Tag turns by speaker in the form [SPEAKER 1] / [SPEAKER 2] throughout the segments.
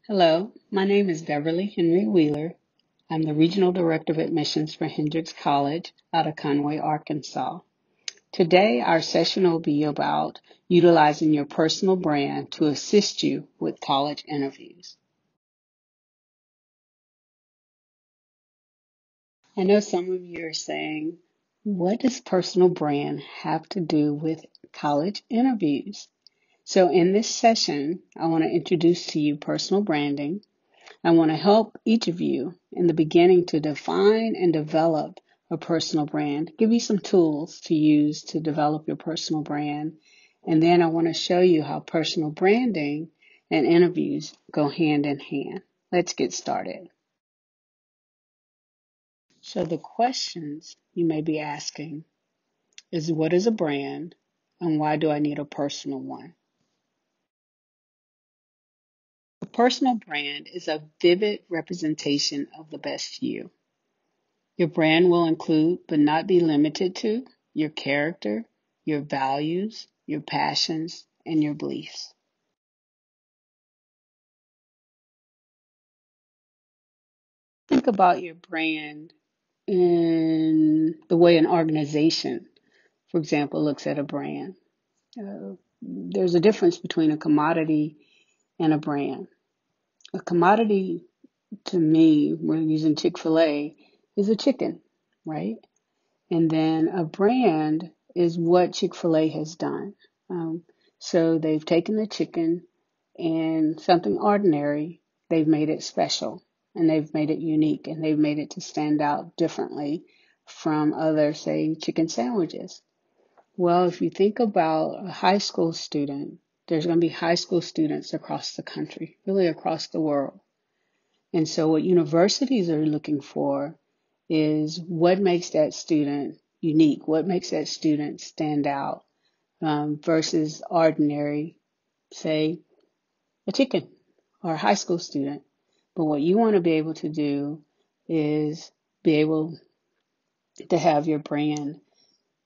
[SPEAKER 1] Hello, my name is Beverly Henry Wheeler. I'm the Regional Director of Admissions for Hendrix College out of Conway, Arkansas. Today, our session will be about utilizing your personal brand to assist you with college interviews. I know some of you are saying, what does personal brand have to do with college interviews? So in this session, I want to introduce to you personal branding. I want to help each of you in the beginning to define and develop a personal brand, give you some tools to use to develop your personal brand. And then I want to show you how personal branding and interviews go hand in hand. Let's get started. So the questions you may be asking is, what is a brand and why do I need a personal one? A personal brand is a vivid representation of the best you. Your brand will include, but not be limited to, your character, your values, your passions, and your beliefs. Think about your brand in the way an organization, for example, looks at a brand. There's a difference between a commodity and a brand. A commodity, to me, we're using Chick-fil-A, is a chicken, right? And then a brand is what Chick-fil-A has done. Um, so they've taken the chicken and something ordinary, they've made it special and they've made it unique and they've made it to stand out differently from other, say, chicken sandwiches. Well, if you think about a high school student, there's going to be high school students across the country, really across the world. And so what universities are looking for is what makes that student unique, what makes that student stand out versus ordinary, say, a chicken or a high school student. But what you want to be able to do is be able to have your brand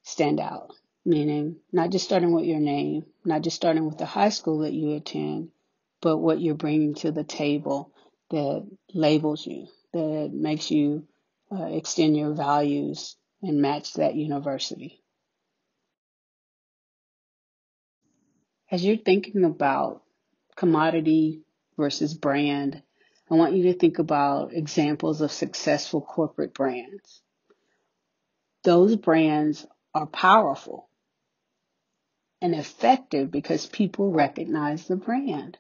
[SPEAKER 1] stand out, meaning not just starting with your name, not just starting with the high school that you attend, but what you're bringing to the table that labels you, that makes you extend your values and match that university. As you're thinking about commodity versus brand, I want you to think about examples of successful corporate brands. Those brands are powerful and effective because people recognize the brand.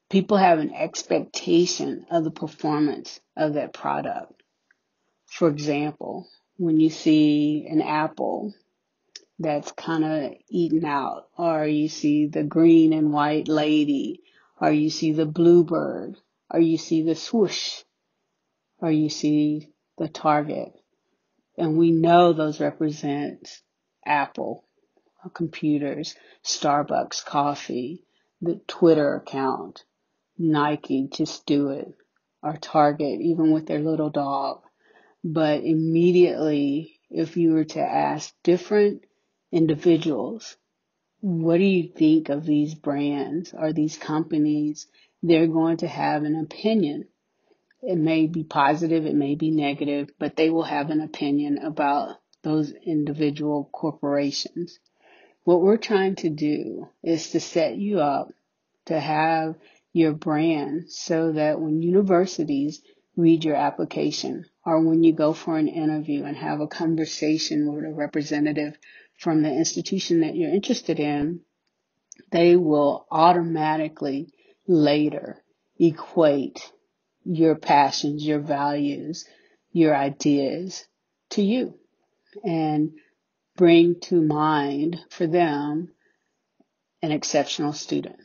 [SPEAKER 1] People have an expectation of the performance of that product. For example, when you see an apple that's kind of eaten out, or you see the green and white lady, or you see the bluebird, or you see the swoosh, or you see the target. And we know those represent Apple computers, Starbucks coffee, the Twitter account, Nike, just do it, or Target, even with their little dog. But immediately, if you were to ask different individuals, what do you think of these brands or these companies? They're going to have an opinion. It may be positive, it may be negative, but they will have an opinion about those individual corporations. What we're trying to do is to set you up to have your brand so that when universities read your application or when you go for an interview and have a conversation with a representative from the institution that you're interested in, they will automatically later equate your passions, your values, your ideas to you and bring to mind for them an exceptional student,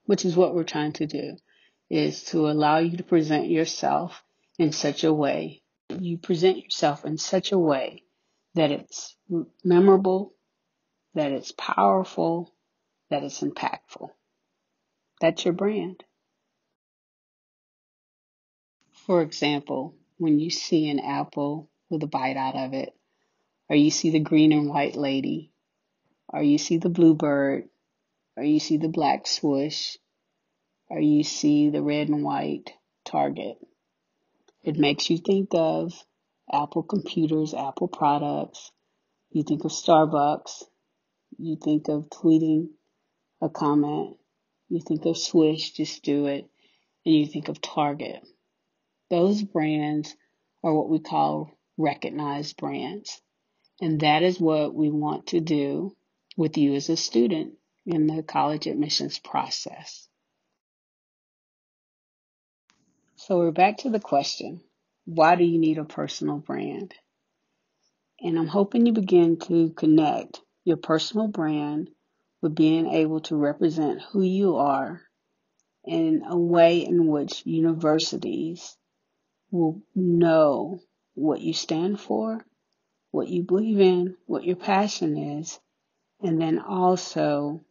[SPEAKER 1] which is what we're trying to do, is to allow you to present yourself in such a way, you present yourself in such a way that it's memorable, that it's powerful, that it's impactful. That's your brand. For example, when you see an apple with a bite out of it, or you see the green and white lady, or you see the bluebird, or you see the black swoosh, or you see the red and white Target. It makes you think of Apple computers, Apple products. You think of Starbucks. You think of tweeting a comment. You think of Swish, just do it. And you think of Target. Those brands are what we call recognized brands. And that is what we want to do with you as a student in the college admissions process. So we're back to the question, why do you need a personal brand? And I'm hoping you begin to connect your personal brand with being able to represent who you are in a way in which universities will know what you stand for, what you believe in, what your passion is, and then also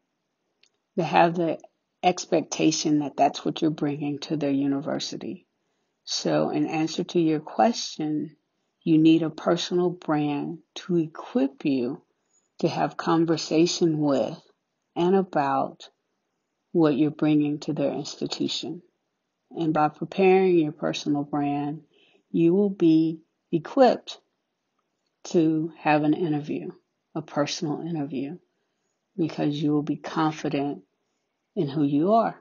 [SPEAKER 1] to have the expectation that that's what you're bringing to their university. So in answer to your question, you need a personal brand to equip you to have conversation with and about what you're bringing to their institution. And by preparing your personal brand, you will be equipped to have an interview, a personal interview, because you will be confident in who you are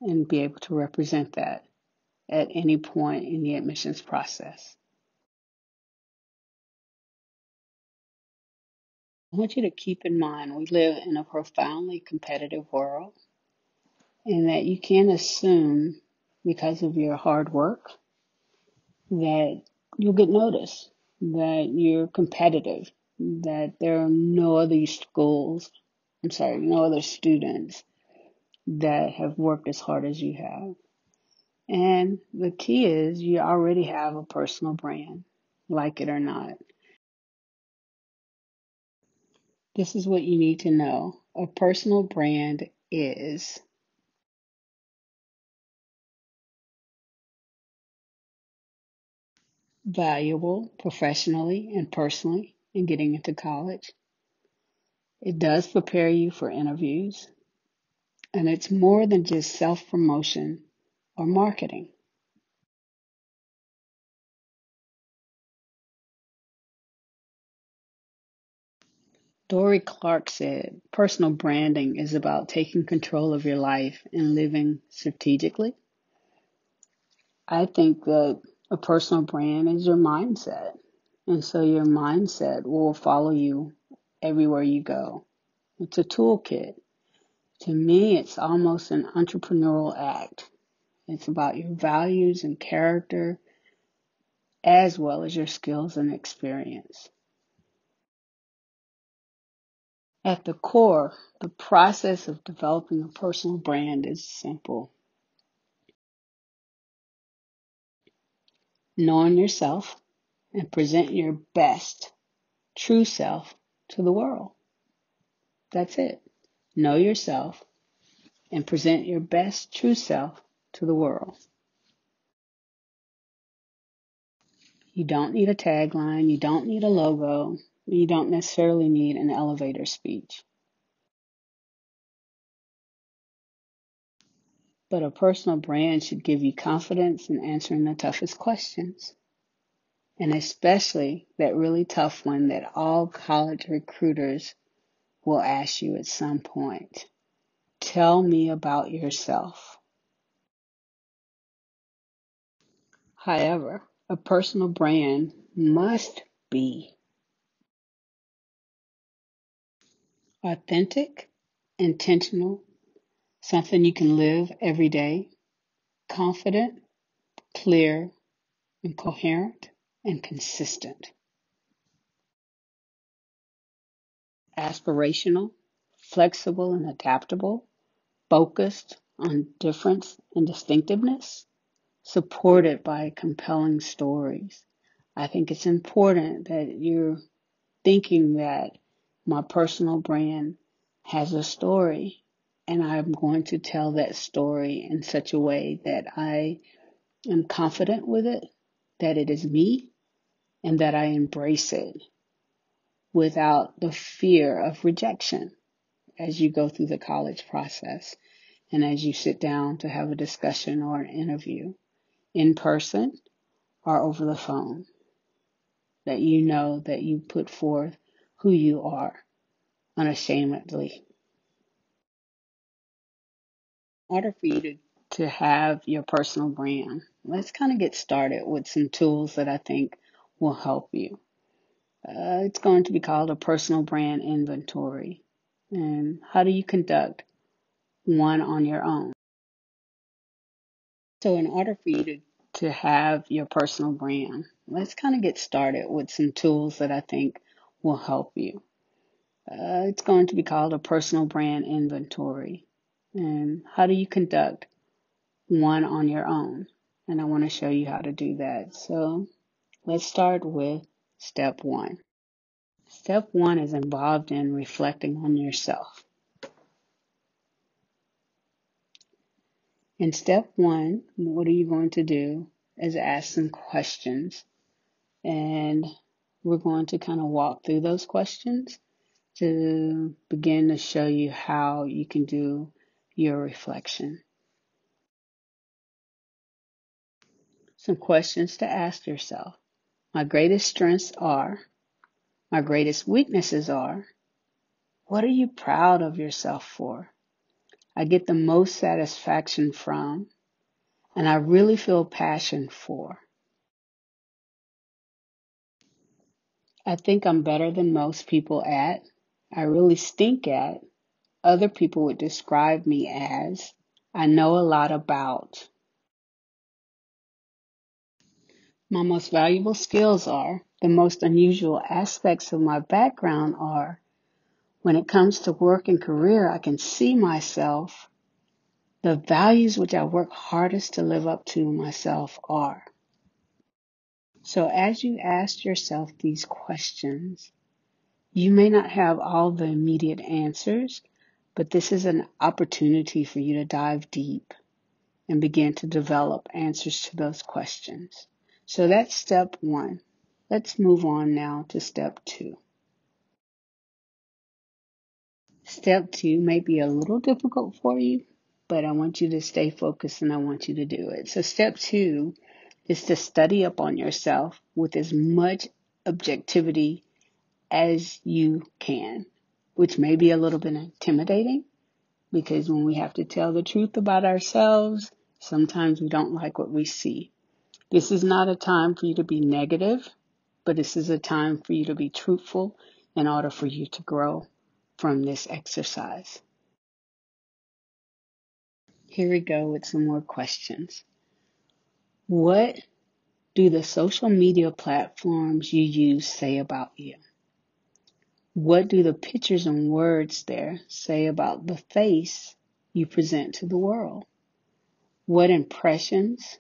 [SPEAKER 1] and be able to represent that at any point in the admissions process. I want you to keep in mind we live in a profoundly competitive world, and that you can't assume because of your hard work that you'll get noticed, that you're competitive, that there are no other no other students that have worked as hard as you have. And the key is you already have a personal brand, like it or not. This is what you need to know. A personal brand is valuable professionally and personally in getting into college. It does prepare you for interviews, and it's more than just self-promotion or marketing. Dory Clark said, personal branding is about taking control of your life and living strategically. I think that a personal brand is your mindset. And so your mindset will follow you everywhere you go. It's a toolkit. To me, it's almost an entrepreneurial act. It's about your values and character as well as your skills and experience. At the core, the process of developing a personal brand is simple. Knowing yourself and present your best, true self to the world. That's it. Know yourself and present your best, true self to the world. You don't need a tagline. You don't need a logo. You don't necessarily need an elevator speech. But a personal brand should give you confidence in answering the toughest questions. And especially that really tough one that all college recruiters will ask you at some point. Tell me about yourself. However, a personal brand must be authentic, intentional, something you can live every day, confident, clear, and coherent, and consistent. Aspirational, flexible, and adaptable, focused on difference and distinctiveness, supported by compelling stories. I think it's important that you're thinking that my personal brand has a story, and I'm going to tell that story in such a way that I am confident with it, that it is me, and that I embrace it without the fear of rejection as you go through the college process. and as you sit down to have a discussion or an interview, in person or over the phone, that you know that you put forth who you are unashamedly. In order for you to have your personal brand, let's kind of get started with some tools that I think will help you. It's going to be called a personal brand inventory. And how do you conduct one on your own? So in order for you to have your personal brand, let's kind of get started with some tools that I think will help you. It's going to be called a personal brand inventory. And how do you conduct one on your own? And I want to show you how to do that. So let's start with step one. Step one is involved in reflecting on yourself. In step one, what are you going to do is ask some questions. And we're going to kind of walk through those questions to begin to show you how you can do your reflection. Some questions to ask yourself. My greatest strengths are, my greatest weaknesses are, what are you proud of yourself for? I get the most satisfaction from, and I really feel passion for. I think I'm better than most people at, I really stink at, other people would describe me as, I know a lot about. My most valuable skills are, the most unusual aspects of my background are, when it comes to work and career, I can see myself. The values which I work hardest to live up to myself are. So as you ask yourself these questions, you may not have all the immediate answers, but this is an opportunity for you to dive deep and begin to develop answers to those questions. So that's step one. Let's move on now to step two. Step two may be a little difficult for you, but I want you to stay focused and I want you to do it. So step two is to study up on yourself with as much objectivity as you can, which may be a little bit intimidating because when we have to tell the truth about ourselves, sometimes we don't like what we see. This is not a time for you to be negative, but this is a time for you to be truthful in order for you to grow from this exercise. Here we go with some more questions. What do the social media platforms you use say about you? What do the pictures and words there say about the face you present to the world? What impressions,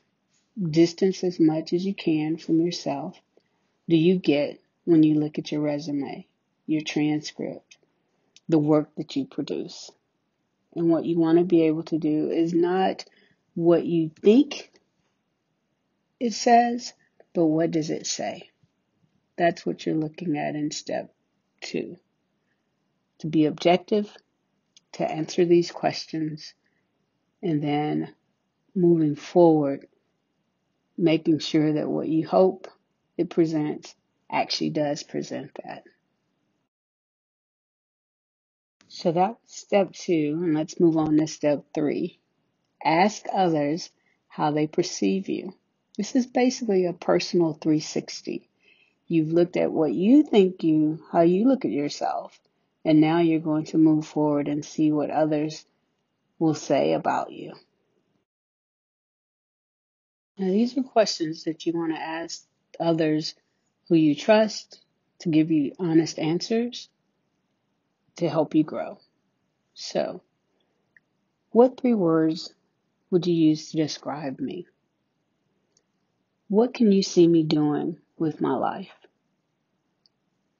[SPEAKER 1] distance as much as you can from yourself, do you get when you look at your resume, your transcript, the work that you produce? And what you want to be able to do is not what you think it says, but what does it say? That's what you're looking at in step two. To be objective, to answer these questions, and then moving forward, making sure that what you hope it presents actually does present that. So that's step two, and let's move on to step three. Ask others how they perceive you. This is basically a personal 360. You've looked at what you think how you look at yourself, and now you're going to move forward and see what others will say about you. Now, these are questions that you want to ask others who you trust to give you honest answers to help you grow. So, what three words would you use to describe me? What can you see me doing with my life?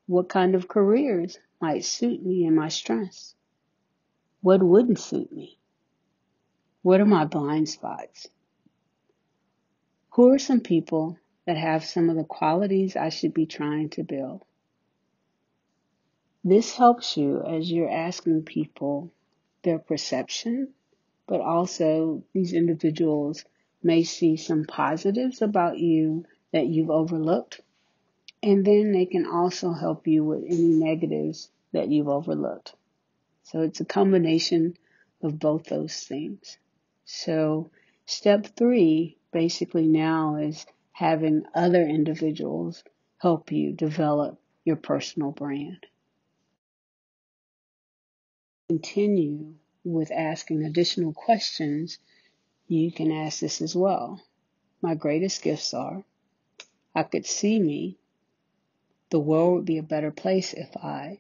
[SPEAKER 1] What kind of careers might suit me and my strengths? What wouldn't suit me? What are my blind spots? Who are some people that have some of the qualities I should be trying to build? This helps you as you're asking people their perception but also these individuals may see some positives about you that you've overlooked, and then they can also help you with any negatives that you've overlooked. So it's a combination of both those things. So step 3 basically now is having other individuals help you develop your personal brand. Continue with asking additional questions. You can ask this as well. My greatest gifts are, I could see me, the world would be a better place if I,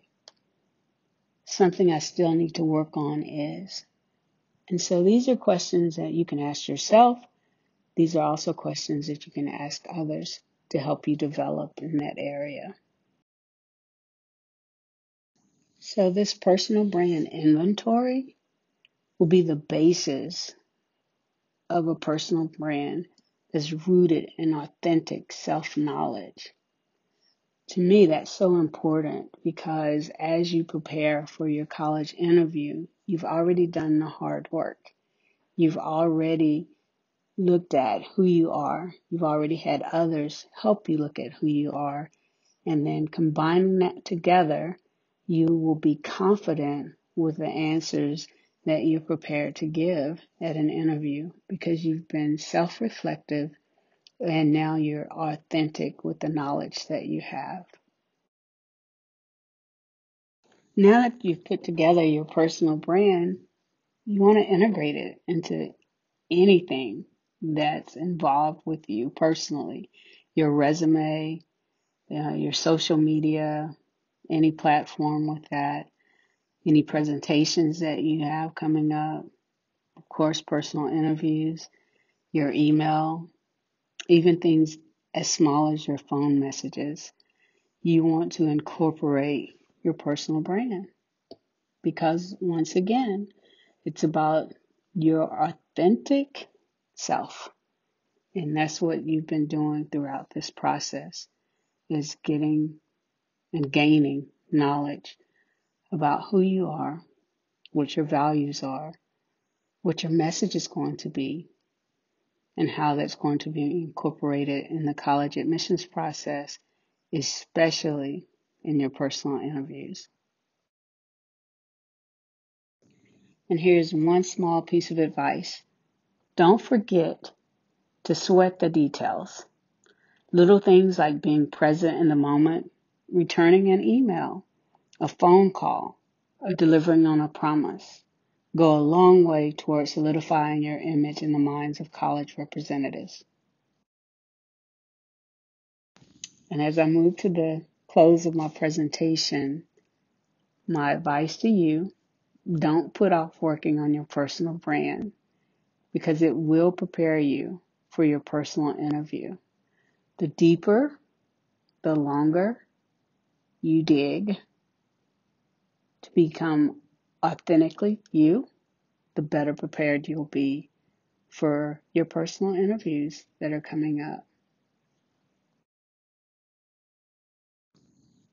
[SPEAKER 1] something I still need to work on is. And so these are questions that you can ask yourself. These are also questions that you can ask others to help you develop in that area. So this personal brand inventory will be the basis of a personal brand that's rooted in authentic self-knowledge. To me, that's so important because as you prepare for your college interview, you've already done the hard work. You've already looked at who you are. You've already had others help you look at who you are. And then combining that together, you will be confident with the answers that you're prepared to give at an interview because you've been self-reflective and now you're authentic with the knowledge that you have. Now that you've put together your personal brand, you want to integrate it into anything that's involved with you personally. Your resume, your social media, any platform with that, any presentations that you have coming up, of course, personal interviews, your email, even things as small as your phone messages. You want to incorporate your personal brand because once again, it's about your authentic self. And that's what you've been doing throughout this process is getting and gaining knowledge about who you are, what your values are, what your message is going to be, and how that's going to be incorporated in the college admissions process, especially in your personal interviews. And here's one small piece of advice. Don't forget to sweat the details. Little things like being present in the moment, returning an email, a phone call, or delivering on a promise go a long way towards solidifying your image in the minds of college representatives. And as I move to the close of my presentation, my advice to you, don't put off working on your personal brand because it will prepare you for your personal interview. The deeper, the longer you dig to become authentically you, the better prepared you'll be for your personal interviews that are coming up.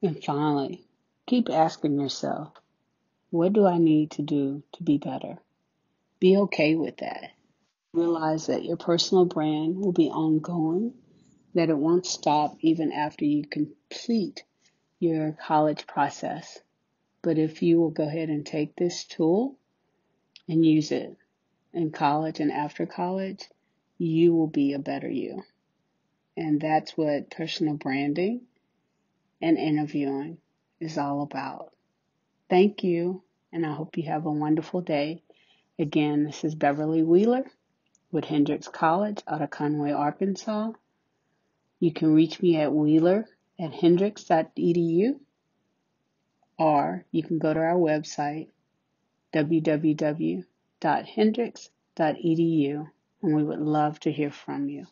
[SPEAKER 1] And finally, keep asking yourself, what do I need to do to be better? Be okay with that. Realize that your personal brand will be ongoing, that it won't stop even after you complete your college process. But if you will go ahead and take this tool and use it in college and after college, you will be a better you. And that's what personal branding and interviewing is all about. Thank you, and I hope you have a wonderful day. Again, this is Beverly Wheeler with Hendrix College out of Conway, Arkansas. You can reach me at wheeler@hendrix.edu, or you can go to our website, www.hendrix.edu, and we would love to hear from you.